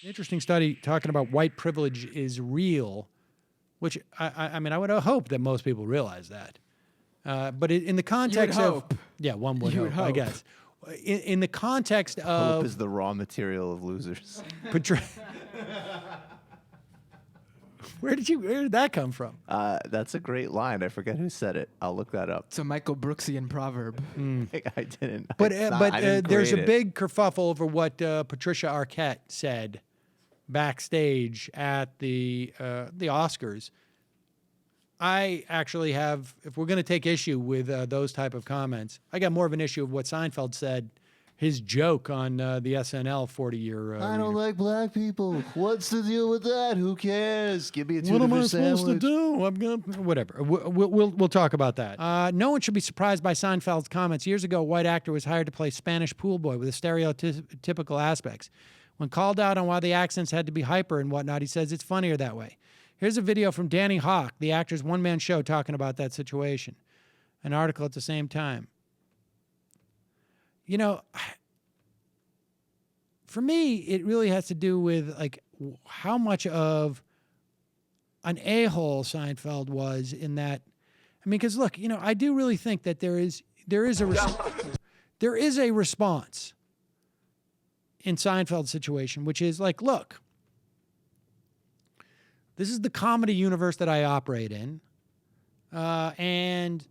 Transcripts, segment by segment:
Interesting study talking about white privilege is real, which I mean, I would hope that most people realize that. But in the context of, yeah, one would hope, I guess. In the context of... Hope is the raw material of losers. Where did that come from? That's a great line. I forget who said it. I'll look that up. It's a Michael Brooksian proverb. I didn't. But there's a big kerfuffle over what Patricia Arquette said backstage at the Oscars. I actually have, if we're going to take issue with those type of comments, I got more of an issue of what Seinfeld said, his joke on the SNL 40-year. I don't like black people. What's the deal with that? Who cares? Give me a What am I $2 supposed to sandwich. do? I'm gonna whatever. We'll talk about that. No one should be surprised by Seinfeld's comments. Years ago, a white actor was hired to play Spanish pool boy with the stereotypical aspects. When called out on why the accents had to be hyper and whatnot, he says it's funnier that way. Here's a video from Danny Hawk, the actor's one-man show, talking about that situation. An article at the same time. You know, for me, it really has to do with like how much of an a-hole Seinfeld was in that. I mean, because look, you know, I do really think that there is a response in Seinfeld's situation, which is like, look, this is the comedy universe that I operate in, and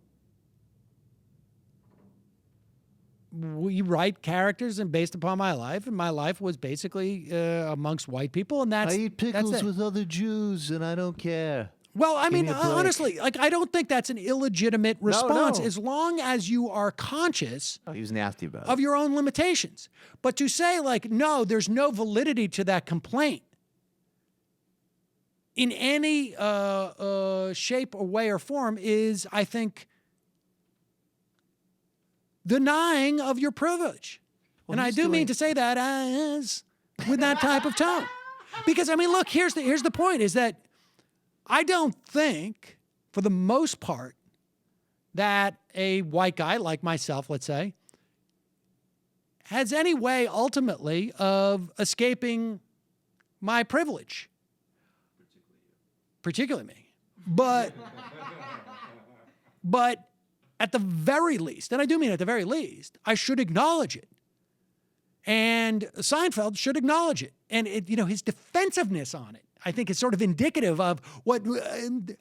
we write characters and based upon my life, and my life was basically amongst white people, and that's I eat pickles that's it. with other Jews, and I don't care. Well, I mean, me a break. honestly, like I don't think that's an illegitimate response no. as long as you are conscious Oh, he was nasty about it. of your own limitations. But to say like, no, there's no validity to that complaint in any shape or way or form is, I think, denying of your privilege. Well, and I he's do mean doing- to say that as with that type of tone. Because, I mean, look, here's the point, is that I don't think, for the most part, that a white guy like myself, let's say, has any way ultimately of escaping my privilege. Particularly me. But at the very least, and I do mean at the very least, I should acknowledge it. And Seinfeld should acknowledge it. And it, you know, his defensiveness on it, I think, is sort of indicative of what,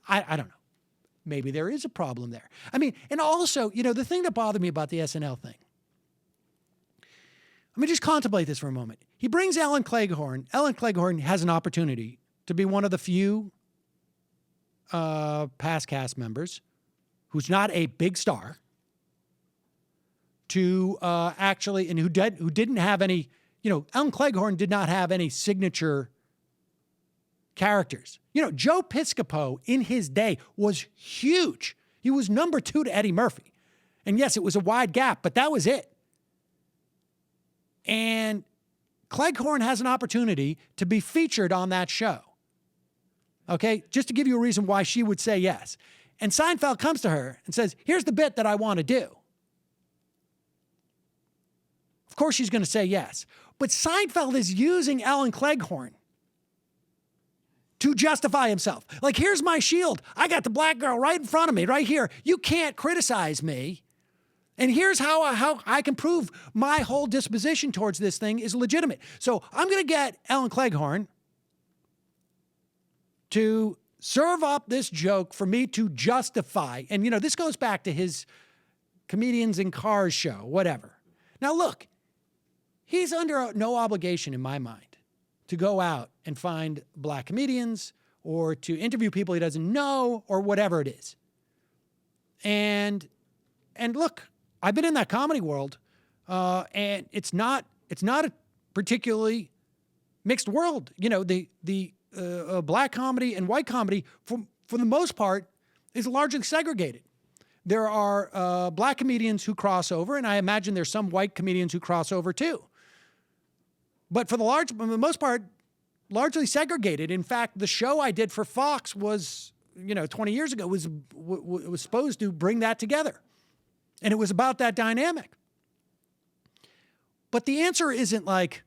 I don't know. Maybe there is a problem there. I mean, and also, you know, the thing that bothered me about the SNL thing, let me just contemplate this for a moment. He brings Ellen Cleghorn. Ellen Cleghorn has an opportunity to be one of the few past cast members who's not a big star to actually, and who didn't have any, you know, Ellen Cleghorn did not have any signature characters. You know, Joe Piscopo in his day was huge. He was number 2 to Eddie Murphy. And yes, it was a wide gap, but that was it. And Cleghorn has an opportunity to be featured on that show. Okay, just to give you a reason why she would say yes. And Seinfeld comes to her and says, here's the bit that I want to do. Of course she's going to say yes. But Seinfeld is using Ellen Cleghorn to justify himself. Like, here's my shield. I got the black girl right in front of me, right here. You can't criticize me. And here's how I can prove my whole disposition towards this thing is legitimate. So I'm going to get Ellen Cleghorn to serve up this joke for me to justify. And, you know, this goes back to his Comedians in Cars show, whatever. Now, look, he's under no obligation in my mind to go out and find black comedians or to interview people he doesn't know or whatever it is. And look, I've been in that comedy world, and it's not a particularly mixed world. You know, the black comedy and white comedy, for the most part, is largely segregated. There are black comedians who cross over, and I imagine there's some white comedians who cross over too. But for the most part, largely segregated. In fact, the show I did for Fox was, 20 years ago, was supposed to bring that together. And it was about that dynamic. But the answer isn't like,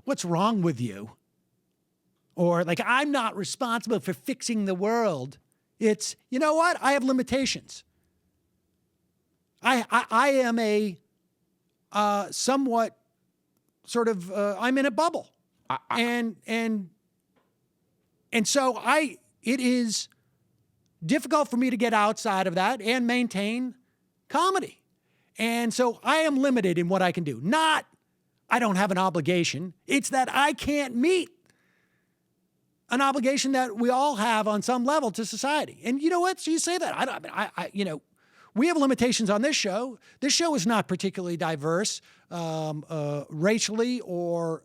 what's wrong with you? or like I'm not responsible for fixing the world. It's, you know what? I have limitations. I am a somewhat sort of I'm in a bubble, and so it is difficult for me to get outside of that and maintain comedy, and so I am limited in what I can do. Not I don't have an obligation. It's that I can't meet an obligation that we all have on some level to society. And you know what? So you say that we have limitations on this show. This show is not particularly diverse, racially or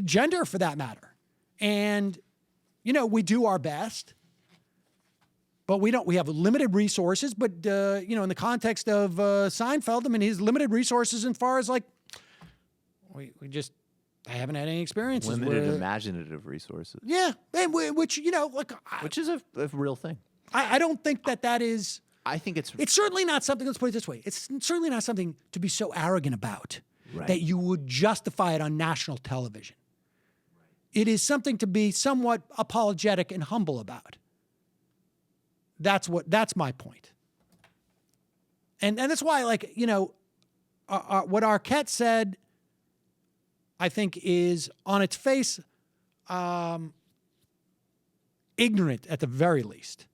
gender for that matter. And, we do our best, but we have limited resources. But, in the context of Seinfeld, I mean, his limited resources as far as like, I haven't had any experiences. Limited imaginative resources. Yeah. And which is a real thing. I don't think that is. I think it's certainly not something, let's put it this way. It's certainly not something to be so arrogant about that you would justify it on national television. It is something to be somewhat apologetic and humble about. That's my point. And that's why, what Arquette said, I think is on its face, ignorant at the very least.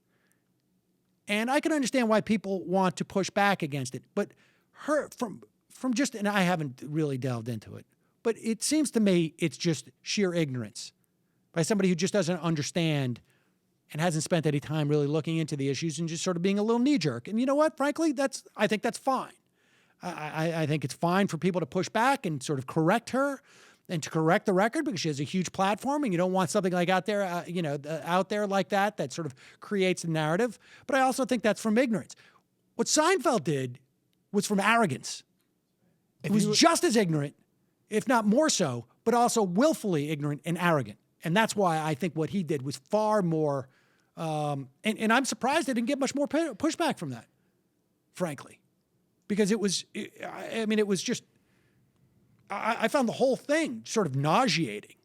And I can understand why people want to push back against it. But from just, and I haven't really delved into it, but it seems to me it's just sheer ignorance by somebody who just doesn't understand and hasn't spent any time really looking into the issues and just sort of being a little knee-jerk. And you know what? Frankly, I think that's fine. I think it's fine for people to push back and sort of correct her and to correct the record because she has a huge platform and you don't want something like out there like that sort of creates a narrative. But I also think that's from ignorance. What Seinfeld did was from arrogance. He was just as ignorant, if not more so, but also willfully ignorant and arrogant. And that's why I think what he did was far more, and I'm surprised they didn't get much more pushback from that, frankly. Because it was just, I found the whole thing sort of nauseating.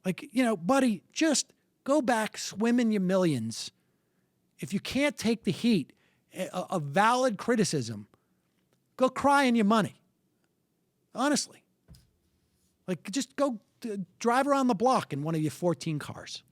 Like, buddy, just go back, swim in your millions. If you can't take the heat, a valid criticism, go cry in your money. Honestly. Like, just go drive around the block in one of your 14 cars.